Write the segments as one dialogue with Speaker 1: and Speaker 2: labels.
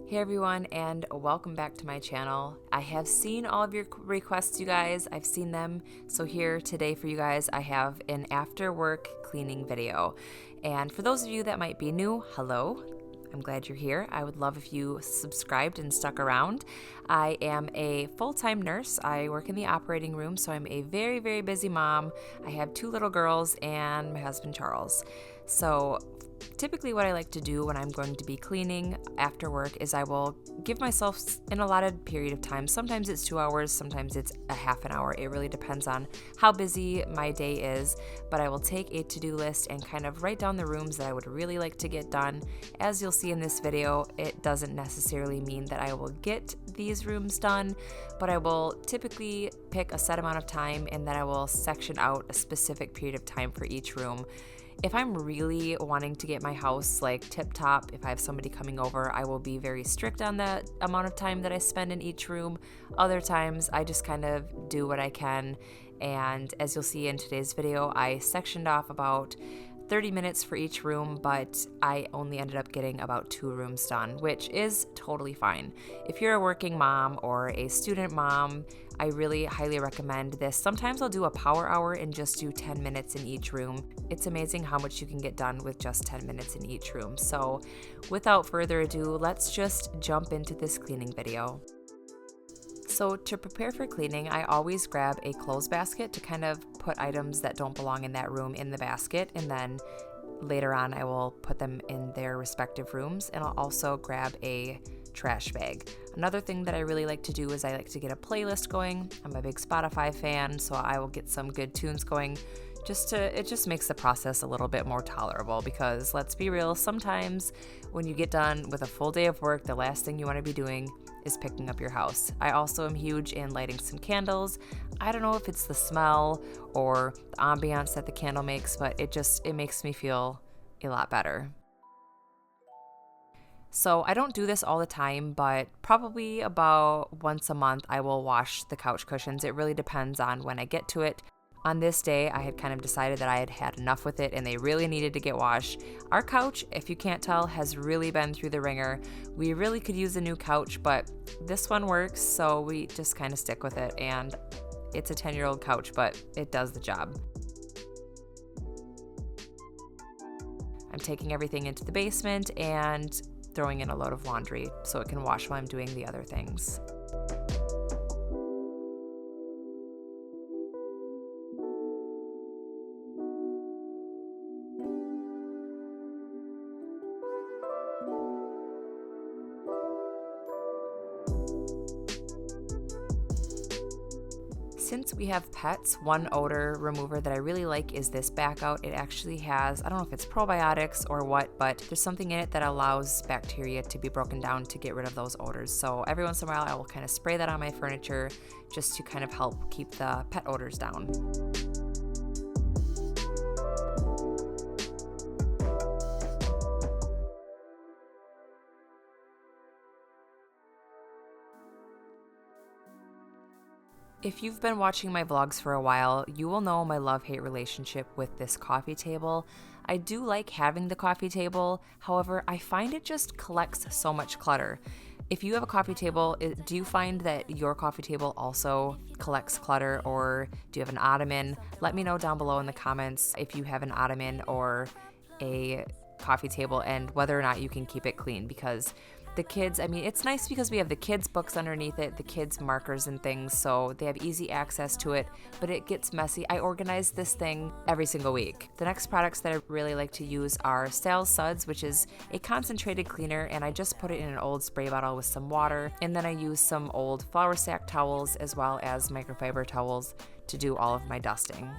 Speaker 1: Hey everyone, and welcome back to my channel. I have seen all of your requests, you guys. I've seen them. So here today for you guys, I have an after work cleaning video. And for those of you that might be new, hello. I'm glad you're here. I would love if you subscribed and stuck around. I am a full-time nurse. I work in the operating room, so I'm a very, very busy mom. I have 2 little girls and my husband, Charles. So typically what I like to do when I'm going to be cleaning after work is I will give myself an allotted period of time. Sometimes it's 2 hours, sometimes it's a half an hour. It really depends on how busy my day is, but I will take a to-do list and kind of write down the rooms that I would really like to get done. As you'll see in this video, it doesn't necessarily mean that I will get these rooms done, but I will typically pick a set amount of time and then I will section out a specific period of time for each room. If I'm really wanting to get my house like tip top, if I have somebody coming over, I will be very strict on the amount of time that I spend in each room. Other times I just kind of do what I can. And as you'll see in today's video, I sectioned off about 30 minutes for each room, but I only ended up getting about 2 rooms done, which is totally fine. If you're a working mom or a student mom, I really highly recommend this. Sometimes I'll do a power hour and just do 10 minutes in each room. It's amazing how much you can get done with just 10 minutes in each room. So without further ado, let's just jump into this cleaning video. So to prepare for cleaning, I always grab a clothes basket to kind of put items that don't belong in that room in the basket, and then later on I will put them in their respective rooms, and I'll also grab a trash bag. Another thing that I really like to do is I like to get a playlist going. I'm a big Spotify fan, so I will get some good tunes going. It just makes the process a little bit more tolerable, because let's be real, sometimes when you get done with a full day of work, the last thing you want to be doing is picking up your house. I also am huge in lighting some candles. I don't know if it's the smell or the ambiance that the candle makes, but it makes me feel a lot better. So I don't do this all the time, but probably about once a month I will wash the couch cushions. It really depends on when I get to it. On this day, I had kind of decided that I had had enough with it and they really needed to get washed. Our couch, if you can't tell, has really been through the ringer. We really could use a new couch, but this one works, so we just kind of stick with it. And it's a 10-year-old couch, but it does the job. I'm taking everything into the basement and throwing in a load of laundry so it can wash while I'm doing the other things. Since we have pets, one odor remover that I really like is this back out. It actually has, I don't know if it's probiotics or what, but there's something in it that allows bacteria to be broken down to get rid of those odors. So every once in a while I will kind of spray that on my furniture just to kind of help keep the pet odors down. If you've been watching my vlogs for a while, you will know my love-hate relationship with this coffee table. I do like having the coffee table, however, I find it just collects so much clutter. If you have a coffee table, do you find that your coffee table also collects clutter, or do you have an ottoman? Let me know down below in the comments if you have an ottoman or a coffee table and whether or not you can keep it clean, because the kids, I mean, it's nice because we have the kids' books underneath it, the kids' markers and things, so they have easy access to it, but it gets messy. I organize this thing every single week. The next products that I really like to use are Sal's Suds, which is a concentrated cleaner, and I just put it in an old spray bottle with some water, and then I use some old flour sack towels as well as microfiber towels to do all of my dusting.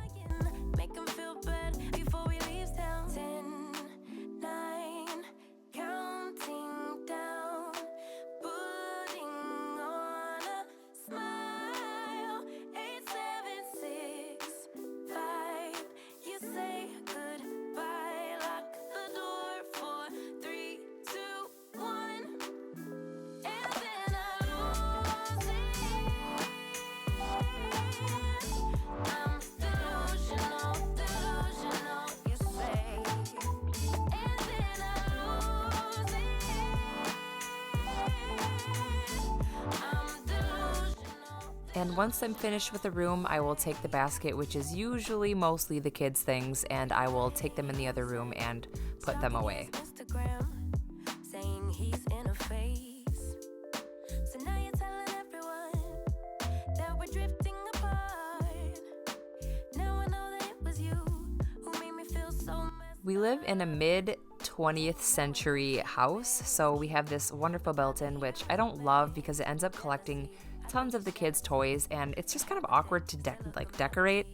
Speaker 1: And once I'm finished with the room, I will take the basket, which is usually mostly the kids' things, and I will take them in the other room and put them away. We live in a mid-20th century house, so we have this wonderful built-in, which I don't love because it ends up collecting tons of the kids' toys, and it's just kind of awkward to decorate.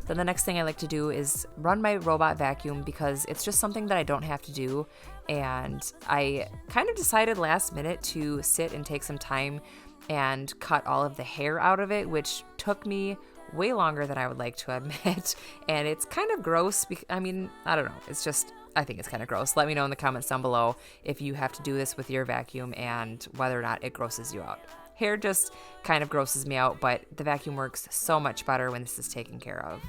Speaker 1: Then the next thing I like to do is run my robot vacuum because it's just something that I don't have to do, and I kind of decided last minute to sit and take some time and cut all of the hair out of it, which took me way longer than I would like to admit, and it's kind of gross. I mean, I don't know, I think it's kind of gross. Let me know in the comments down below if you have to do this with your vacuum and whether or not it grosses you out. Hair just kind of grosses me out, but the vacuum works so much better when this is taken care of.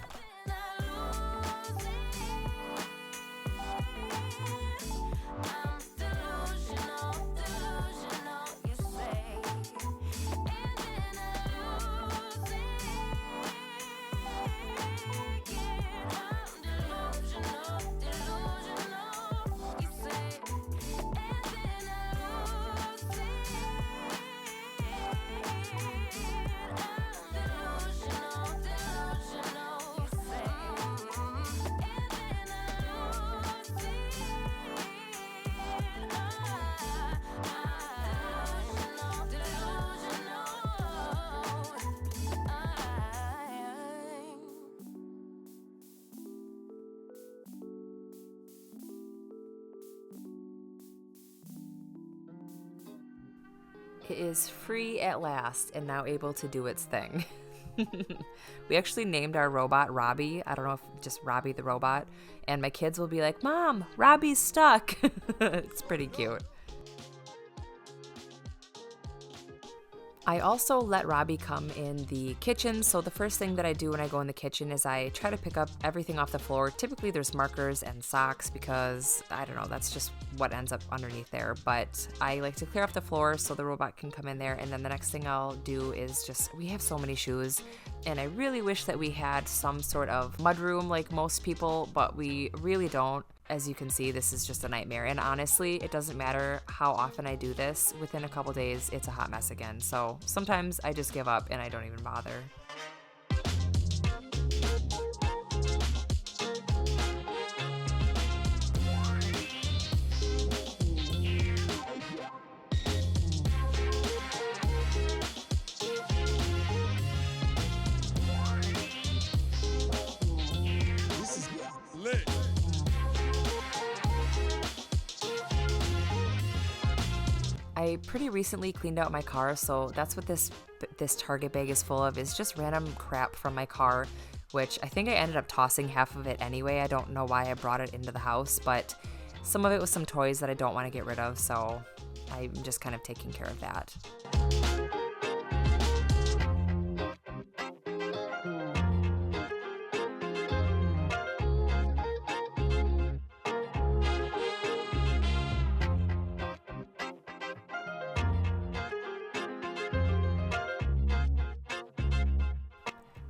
Speaker 1: It is free at last and now able to do its thing. We actually named our robot Robbie. I don't know if just Robbie the robot. And my kids will be like, "Mom, Robbie's stuck." It's pretty cute. I also let Robbie come in the kitchen, so the first thing that I do when I go in the kitchen is I try to pick up everything off the floor. Typically there's markers and socks because, I don't know, that's just what ends up underneath there, but I like to clear off the floor so the robot can come in there, and then the next thing I'll do is we have so many shoes, and I really wish that we had some sort of mudroom like most people, but we really don't. As you can see, this is just a nightmare, and honestly, it doesn't matter how often I do this, within a couple days, it's a hot mess again, so sometimes I just give up and I don't even bother.
Speaker 2: This is lit.
Speaker 1: I pretty recently cleaned out my car, so that's what this Target bag is full of, is just random crap from my car, which I think I ended up tossing half of it anyway. I don't know why I brought it into the house, but some of it was some toys that I don't want to get rid of, so I'm just kind of taking care of that.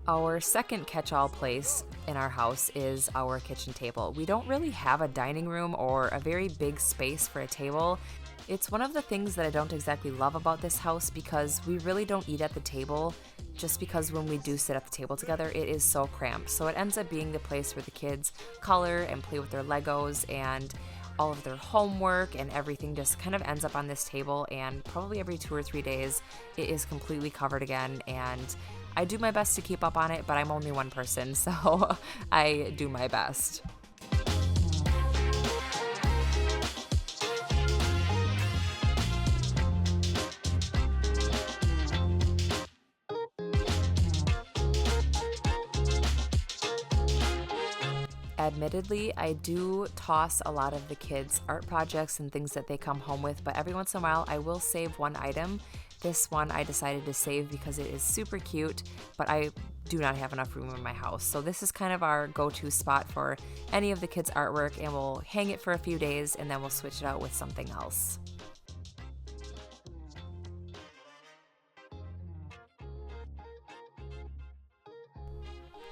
Speaker 1: Our second catch-all place in our house is our kitchen table. We don't really have a dining room or a very big space for a table. It's one of the things that I don't exactly love about this house because we really don't eat at the table, just because when we do sit at the table together, it is so cramped. So it ends up being the place where the kids color and play with their Legos, and all of their homework and everything just kind of ends up on this table, and probably every 2 or 3 days it is completely covered again, and I do my best to keep up on it, but I'm only one person, so I do my best. Admittedly, I do toss a lot of the kids' art projects and things that they come home with, but every once in a while I will save one item. This one I decided to save because it is super cute, but I do not have enough room in my house. So this is kind of our go-to spot for any of the kids' artwork, and we'll hang it for a few days and then we'll switch it out with something else.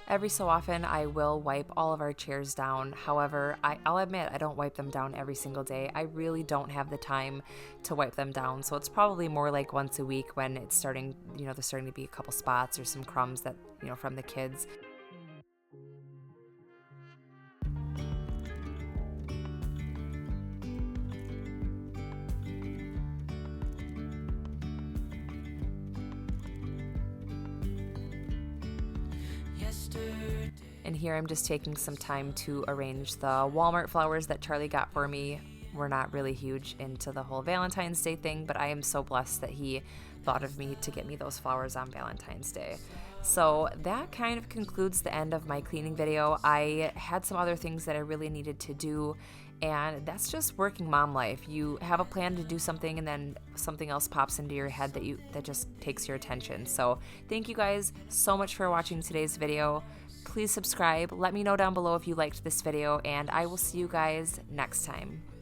Speaker 1: Every so often, I will wipe all of our chairs down. However, I'll admit I don't wipe them down every single day. I really don't have the time to wipe them down. So it's probably more like once a week when it's starting, there's starting to be a couple spots or some crumbs that, from the kids. And here I'm just taking some time to arrange the Walmart flowers that Charlie got for me. We're not really huge into the whole Valentine's Day thing, but I am so blessed that he thought of me to get me those flowers on Valentine's Day. So that kind of concludes the end of my cleaning video. I had some other things that I really needed to do, and that's just working mom life. You have a plan to do something and then something else pops into your head that just takes your attention. So thank you guys so much for watching today's video. Please subscribe. Let me know down below if you liked this video, and I will see you guys next time.